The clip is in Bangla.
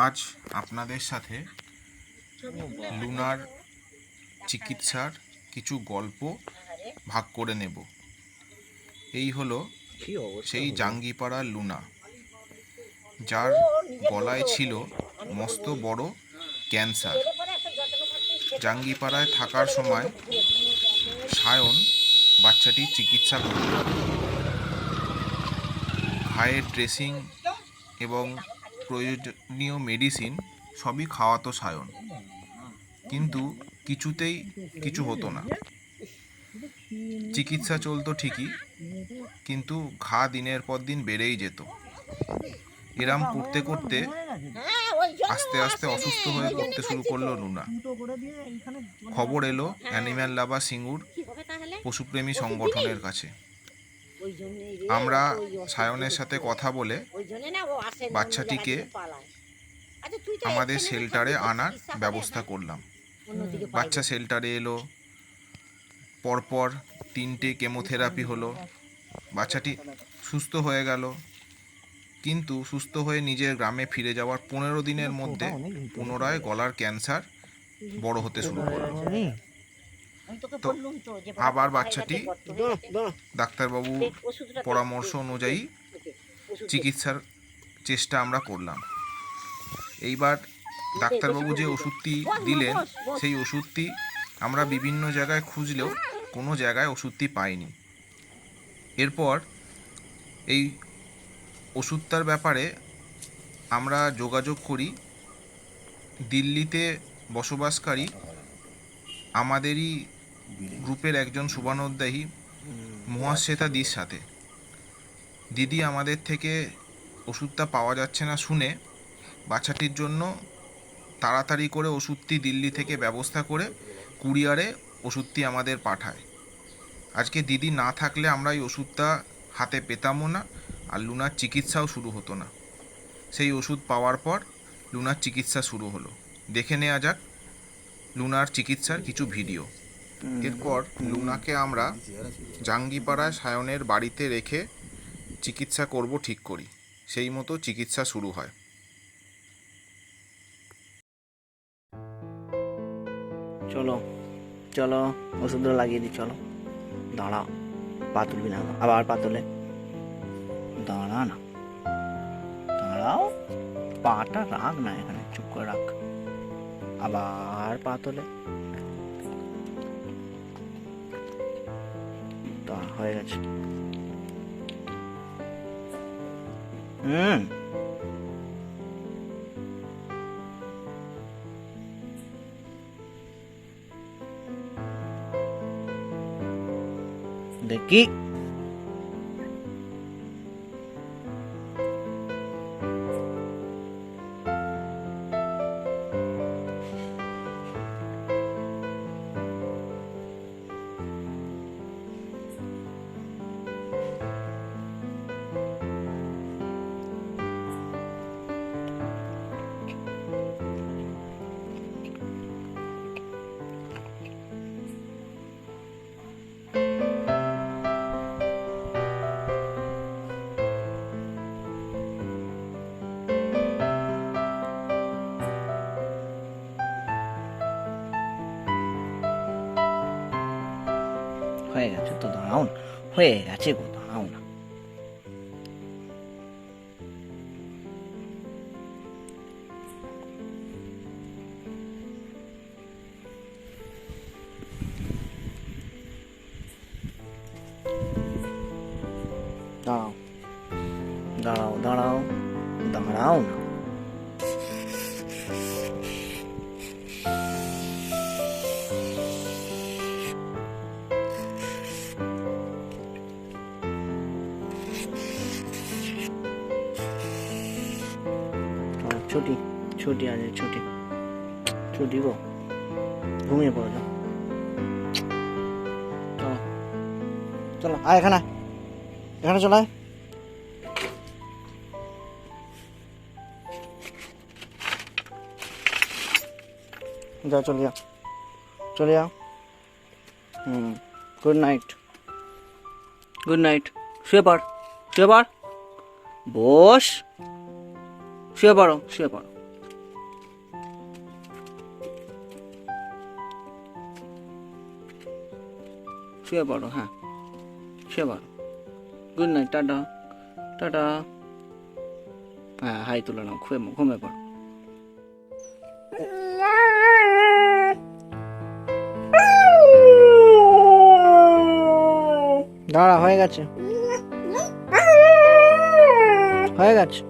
আজ আপনাদের সাথে লুনার চিকিৎসার কিছু গল্প ভাগ করে নেব। এই হলো সেই জাঙ্গিপাড়ার লুনা, যার গলায় ছিল মস্ত বড় ক্যান্সার। জাঙ্গিপাড়ায় থাকার সময় সায়ন বাচ্চাটির চিকিৎসা করত। ঘায়ের ড্রেসিং এবং প্রয়োজনীয় মেডিসিন সবই খাওয়াতো সায়ন, কিন্তু কিছুতেই কিছু হতো না। চিকিৎসা চলতো ঠিকই, কিন্তু ঘা দিনের পর দিন বেড়েই যেত। এরম করতে করতে আস্তে আস্তে অসুস্থ হয়ে পড়তে শুরু করলো লুনা। খবর এলো অ্যানিম্যাল লাভার সিঙ্গুর পশুপ্রেমী সংগঠনের কাছে। আমরা সায়নের সাথে কথা বলে বাচ্চাটিকে আমাদের শেল্টারে আনার ব্যবস্থা করলাম। বাচ্চা শেল্টারে এলো, পরপর 3টে কেমোথেরাপি হলো। বাচ্চাটি সুস্থ হয়ে গেল, কিন্তু সুস্থ হয়ে নিজের গ্রামে ফিরে যাওয়ার 15 দিনের মধ্যে পুনরায় গলার ক্যান্সার বড় হতে শুরু করলো। তো আবার বাচ্চাটি ডাক্তারবাবু পরামর্শ অনুযায়ী চিকিৎসার চেষ্টা আমরা করলাম। এইবার ডাক্তারবাবু যে ওষুধটি দিলেন, সেই ওষুধটি আমরা বিভিন্ন জায়গায় খুঁজলেও কোনো জায়গায় ওষুধটি পাইনি। এরপর এই ওষুধটার ব্যাপারে আমরা যোগাযোগ করি দিল্লিতে বসবাসকারী আমাদেরই গ্রুপের একজন শুভানুধ্যায়ী মহাশ্বেতা দির সাথে। দিদি আমাদের থেকে ওষুধটা পাওয়া যাচ্ছে না শুনে বাচ্চাটির জন্য তাড়াতাড়ি করে ওষুধটি দিল্লি থেকে ব্যবস্থা করে কুরিয়ারে ওষুধটি আমাদের পাঠায়। আজকে দিদি না থাকলে আমরা এই ওষুধটা হাতে পেতামও না, আর লুনার চিকিৎসাও শুরু হতো না। সেই ওষুধ পাওয়ার পর লুনার চিকিৎসা শুরু হলো। দেখে নেওয়া যাক লুনার চিকিৎসার কিছু ভিডিও। এরপর লুনাকে আমরা জাঙ্গিপাড়ায় সায়নের বাড়িতে রেখে চিকিৎসা করব ঠিক করি। সেই মতো চিকিৎসা শুরু হয়। চলো চলো ওষুধটা লাগিয়ে দিই, চলো। দাঁড়াও, পা তুলবি না, আবার পা তোলে। দাঁড়া না, দাঁড়াও, পাটা রাখ না, এখানে চুপ করে রাখ। আবার পা তোলে। হয়ে গেছে। দেখি হয়ে গেছে তো, দাঁড়াও না, হয়ে গেছে গো, দাঁড়াও না। দাঁড়াও দাঁড়াও দাঁড়াও দাঁড়াও না। ছুটি ছুটি আছে, ছুটি ছুটি গো, ঘুমিয়ে পড়ো, যাও। চলো চলো, আয় এখানে, এখানে চলো, আয়। যাও, চলে যাও, চলে যাও। Good night, good night. শুয়ে পড়, শুয়ে পড়, বস, শুয়ে পড়ো, শুয়ে পড়ো। শুয়ে পড়ো, হ্যাঁ শুয়ে পড়ো। Good night, tata tata. হ্যাঁ হাই তুলে নাও, ঘুমে পড়ো। দাঁড়া, হয়ে গেছে, হয়ে গেছে।